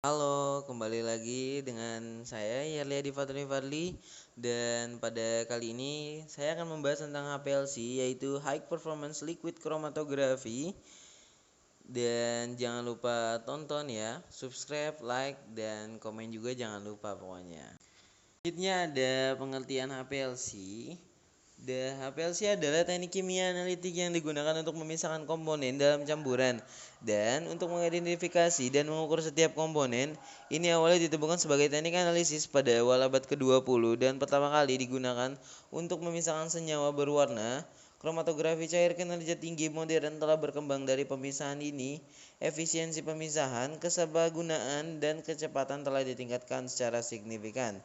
Halo, kembali lagi dengan saya Yerliadi Fadli dan pada kali ini saya akan membahas tentang HPLC yaitu High Performance Liquid Chromatography. Dan jangan lupa tonton ya, subscribe, like, dan komen juga jangan lupa pokoknya. Selanjutnya ada pengertian HPLC. HPLC adalah teknik kimia analitik yang digunakan untuk memisahkan komponen dalam campuran dan untuk mengidentifikasi dan mengukur setiap komponen. Ini awalnya ditemukan sebagai teknik analisis pada awal abad ke-20 dan pertama kali digunakan untuk memisahkan senyawa berwarna. Kromatografi cair kinerja tinggi modern telah berkembang dari pemisahan ini. Efisiensi pemisahan, keserbaguna,an dan kecepatan telah ditingkatkan secara signifikan.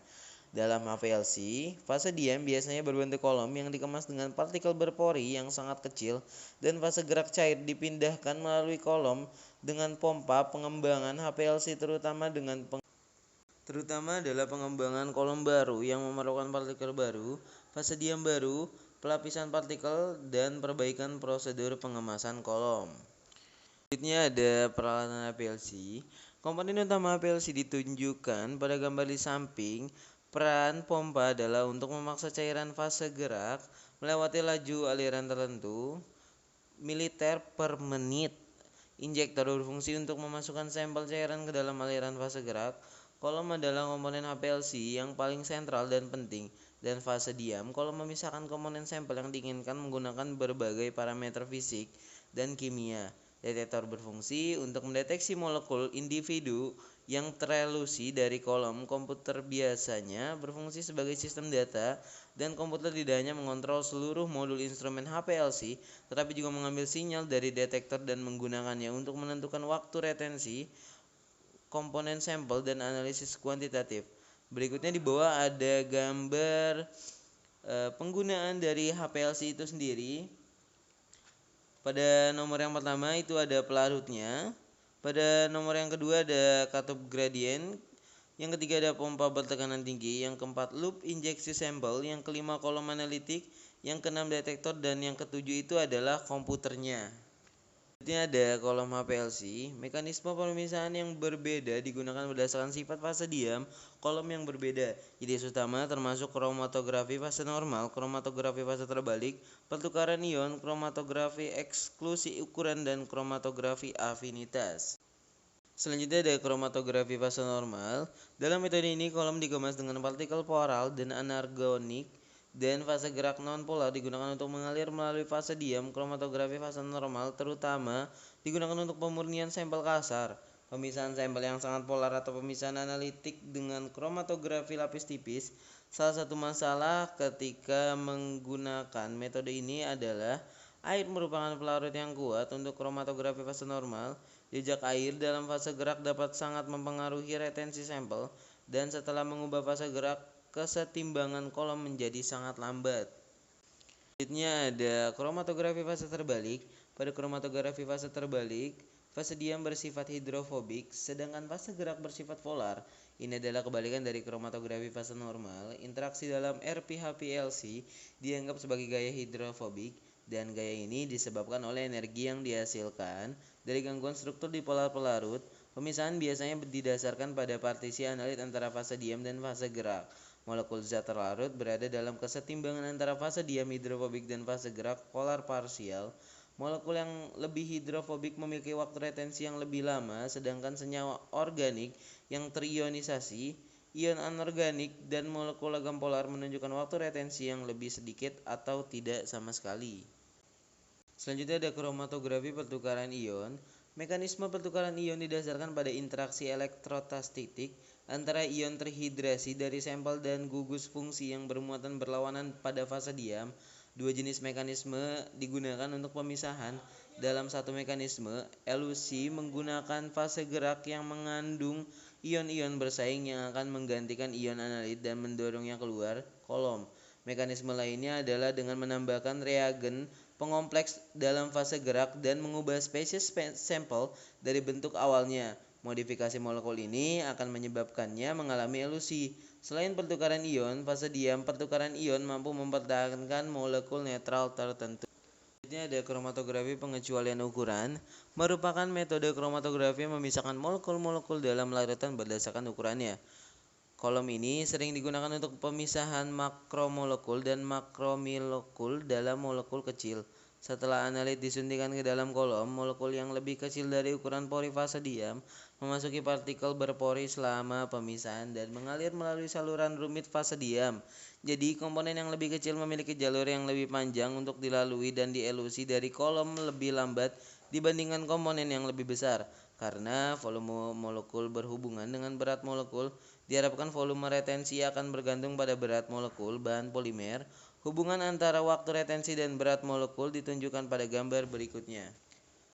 Dalam HPLC, fase diam biasanya berbentuk kolom yang dikemas dengan partikel berpori yang sangat kecil dan fase gerak cair dipindahkan melalui kolom dengan pompa pengembangan HPLC terutama adalah pengembangan kolom baru yang memerlukan partikel baru, fase diam baru, pelapisan partikel, dan perbaikan prosedur pengemasan kolom. Selanjutnya ada peralatan HPLC. Komponen utama HPLC ditunjukkan pada gambar di samping. Peran pompa adalah untuk memaksa cairan fase gerak melewati laju aliran tertentu militer per menit. Injektor berfungsi untuk memasukkan sampel cairan ke dalam aliran fase gerak. Kolom adalah komponen HPLC yang paling sentral dan penting. Dan fase diam, kolom memisahkan komponen sampel yang diinginkan menggunakan berbagai parameter fisik dan kimia. Detektor berfungsi untuk mendeteksi molekul individu yang terelusi dari kolom. Komputer biasanya berfungsi sebagai sistem data, dan komputer tidak hanya mengontrol seluruh modul instrumen HPLC, tetapi juga mengambil sinyal dari detektor dan menggunakannya untuk menentukan waktu retensi komponen sampel dan analisis kuantitatif. Berikutnya di bawah ada gambar penggunaan dari HPLC itu sendiri. Pada nomor yang pertama itu ada pelarutnya. Pada nomor yang kedua ada katup gradient. Yang ketiga ada pompa bertekanan tinggi. Yang keempat loop injeksi sampel. Yang kelima kolom analitik. Yang keenam detektor. Dan yang ketujuh itu adalah komputernya. Selanjutnya ada kolom HPLC. Mekanisme pemisahan yang berbeda digunakan berdasarkan sifat fase diam kolom yang berbeda. Jenis utama termasuk kromatografi fase normal, kromatografi fase terbalik, pertukaran ion, kromatografi eksklusi ukuran, dan kromatografi afinitas. Selanjutnya ada kromatografi fase normal. Dalam metode ini kolom dikemas dengan partikel polar dan anorganik, dan fase gerak non-polar digunakan untuk mengalir melalui fase diam. Kromatografi fase normal terutama digunakan untuk pemurnian sampel kasar, pemisahan sampel yang sangat polar, atau pemisahan analitik dengan kromatografi lapis tipis. Salah satu masalah ketika menggunakan metode ini adalah air merupakan pelarut yang kuat untuk kromatografi fase normal. Jejak air dalam fase gerak dapat sangat mempengaruhi retensi sampel, dan setelah mengubah fase gerak, kesetimbangan kolom menjadi sangat lambat. Selanjutnya ada kromatografi fase terbalik. Pada kromatografi fase terbalik, fase diam bersifat hidrofobik, sedangkan fase gerak bersifat polar. Ini adalah kebalikan dari kromatografi fase normal. Interaksi dalam RPHPLC dianggap sebagai gaya hidrofobik, dan gaya ini disebabkan oleh energi yang dihasilkan dari gangguan struktur di polar pelarut. Pemisahan biasanya didasarkan pada partisi analit antara fase diam dan fase gerak. Molekul zat terlarut berada dalam kesetimbangan antara fase diam hidrofobik dan fase gerak polar parsial. Molekul yang lebih hidrofobik memiliki waktu retensi yang lebih lama, sedangkan senyawa organik yang terionisasi, ion anorganik, dan molekul logam polar menunjukkan waktu retensi yang lebih sedikit atau tidak sama sekali. Selanjutnya ada kromatografi pertukaran ion. Mekanisme pertukaran ion didasarkan pada interaksi elektrostatik antara ion terhidrasi dari sampel dan gugus fungsi yang bermuatan berlawanan pada fase diam. Dua jenis mekanisme digunakan untuk pemisahan. Dalam satu mekanisme, elusi menggunakan fase gerak yang mengandung ion-ion bersaing yang akan menggantikan ion analit dan mendorongnya keluar kolom. Mekanisme lainnya adalah dengan menambahkan reagen pengompleks dalam fase gerak dan mengubah spesies sampel dari bentuk awalnya. Modifikasi molekul ini akan menyebabkannya mengalami elusi. Selain pertukaran ion, fase diam pertukaran ion mampu mempertahankan molekul netral tertentu. Selanjutnya ada kromatografi pengecualian ukuran, merupakan metode kromatografi yang memisahkan molekul-molekul dalam larutan berdasarkan ukurannya. Kolom ini sering digunakan untuk pemisahan makromolekul dan makromolekul dalam molekul kecil. Setelah analit disuntikan ke dalam kolom, molekul yang lebih kecil dari ukuran pori fase diam memasuki partikel berpori selama pemisahan dan mengalir melalui saluran rumit fase diam. Jadi, komponen yang lebih kecil memiliki jalur yang lebih panjang untuk dilalui dan dielusi dari kolom lebih lambat dibandingkan komponen yang lebih besar. Karena volume molekul berhubungan dengan berat molekul, diharapkan volume retensi akan bergantung pada berat molekul bahan polimer. Hubungan antara waktu retensi dan berat molekul ditunjukkan pada gambar berikutnya.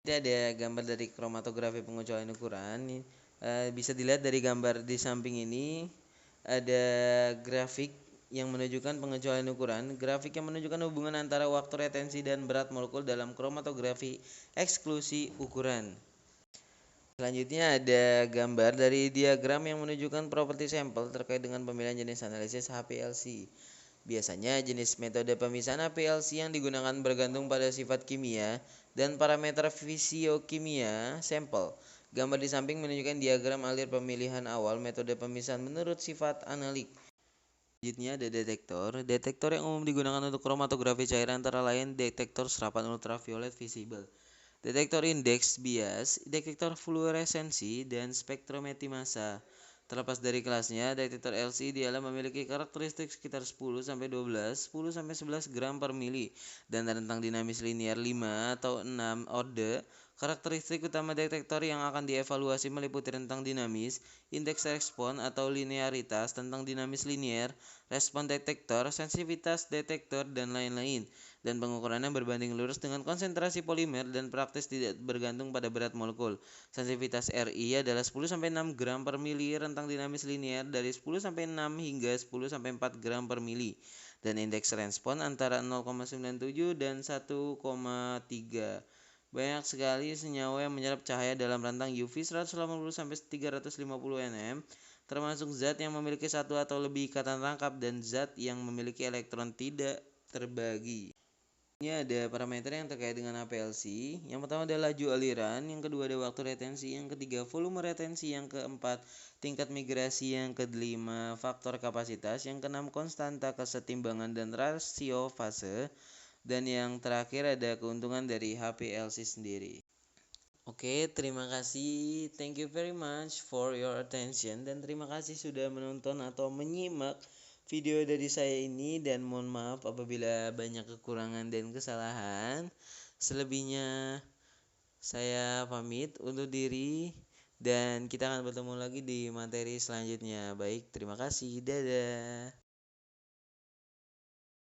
Ini ada gambar dari kromatografi pengecualian ukuran. Bisa dilihat dari gambar di samping ini ada grafik yang menunjukkan pengecualian ukuran. Grafik yang menunjukkan hubungan antara waktu retensi dan berat molekul dalam kromatografi eksklusi ukuran. Selanjutnya ada gambar dari diagram yang menunjukkan properti sampel terkait dengan pemilihan jenis analisis HPLC. Biasanya jenis metode pemisahan HPLC yang digunakan bergantung pada sifat kimia dan parameter fisiokimia sampel. Gambar di samping menunjukkan diagram alir pemilihan awal metode pemisahan menurut sifat analik. Selanjutnya ada detektor. Detektor yang umum digunakan untuk kromatografi cairan antara lain detektor serapan ultraviolet visible, detektor indeks bias, detektor fluoresensi, dan spektrometri massa. Terlepas dari kelasnya, detektor LC idealnya memiliki karakteristik sekitar 10-12, 10-11 gram per mili, dan rentang dinamis linier 5 atau 6 orde. Karakteristik utama detektor yang akan dievaluasi meliputi rentang dinamis, indeks respon atau linearitas, rentang dinamis linier, respon detektor, sensitivitas detektor, dan lain-lain. Dan pengukurannya berbanding lurus dengan konsentrasi polimer dan praktis tidak bergantung pada berat molekul. Sensitivitas RI adalah 10-6 gram per mili, rentang dinamis linier dari 10-6 hingga 10-4 gram per mili, dan indeks respon antara 0,97 dan 1,3. Banyak sekali senyawa yang menyerap cahaya dalam rentang UV 180-350 nm, termasuk zat yang memiliki satu atau lebih ikatan rangkap dan zat yang memiliki elektron tidak terbagi. Ini ada parameter yang terkait dengan HPLC. Yang pertama adalah laju aliran, yang kedua ada waktu retensi, yang ketiga volume retensi, yang keempat tingkat migrasi, yang kelima faktor kapasitas, yang keenam konstanta kesetimbangan dan rasio fase, dan yang terakhir ada keuntungan dari HPLC sendiri. Oke, terima kasih. Thank you very much for your attention, dan terima kasih sudah menonton atau menyimak video dari saya ini, dan mohon maaf apabila banyak kekurangan dan kesalahan. Selebihnya saya pamit undur diri dan kita akan bertemu lagi di materi selanjutnya. Baik, terima kasih. Dadah.